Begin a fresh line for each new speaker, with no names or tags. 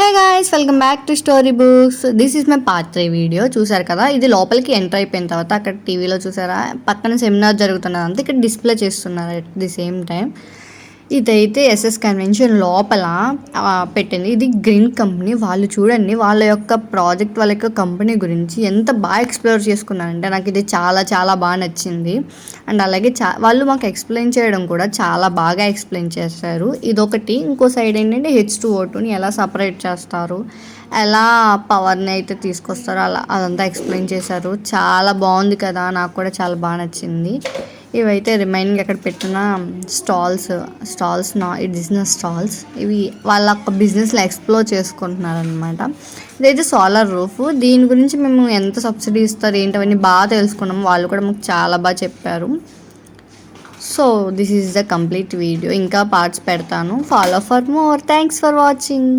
Hi guys, welcome back to story books. This is my part 3 video. చూసారు కదా, ఇది లోపలికి ఎంటర్ అయిపోయిన తర్వాత అక్కడ టీవీలో చూసారా పక్కన సెమినార్ జరుగుతున్నది అంతా ఇక్కడ డిస్ప్లే చేస్తున్నారు ఎట్ ది సేమ్ టైం. ఇదైతే ఎస్ఎస్ కన్వెన్షన్ లోపల పెట్టింది. ఇది గ్రీన్ కంపెనీ. వాళ్ళు చూడండి వాళ్ళ యొక్క ప్రాజెక్ట్, వాళ్ళ యొక్క కంపెనీ గురించి ఎంత బాగా ఎక్స్ప్లోర్ చేసుకున్నారంటే నాకు ఇది చాలా చాలా బాగా నచ్చింది. అండ్ అలాగే వాళ్ళు మాకు ఎక్స్ప్లెయిన్ చేయడం కూడా చాలా బాగా ఎక్స్ప్లెయిన్ చేశారు. ఇదొకటి. ఇంకో సైడ్ ఏంటంటే H2O2ని ఎలా సపరేట్ చేస్తారు, ఎలా పవర్ని అయితే తీసుకొస్తారో అదంతా ఎక్స్ప్లెయిన్ చేశారు. చాలా బాగుంది కదా, నాకు కూడా చాలా బాగా నచ్చింది. ఇవైతే రిమైనింగ్ అక్కడ పెట్టిన స్టాల్స్ ఈ బిజినెస్ స్టాల్స్, ఇవి వాళ్ళ ఒక బిజినెస్లో ఎక్స్ప్లోర్ చేసుకుంటున్నారు అనమాట. ఇదైతే సోలార్ రూఫ్. దీని గురించి మేము ఎంత సబ్సిడీ ఇస్తారు ఏంటవన్నీ బాగా తెలుసుకున్నాము. వాళ్ళు కూడా మాకు చాలా బాగా చెప్పారు. So this is the complete video. ఇంకా పార్ట్స్ పెడతాను. Follow for more. Thanks for watching.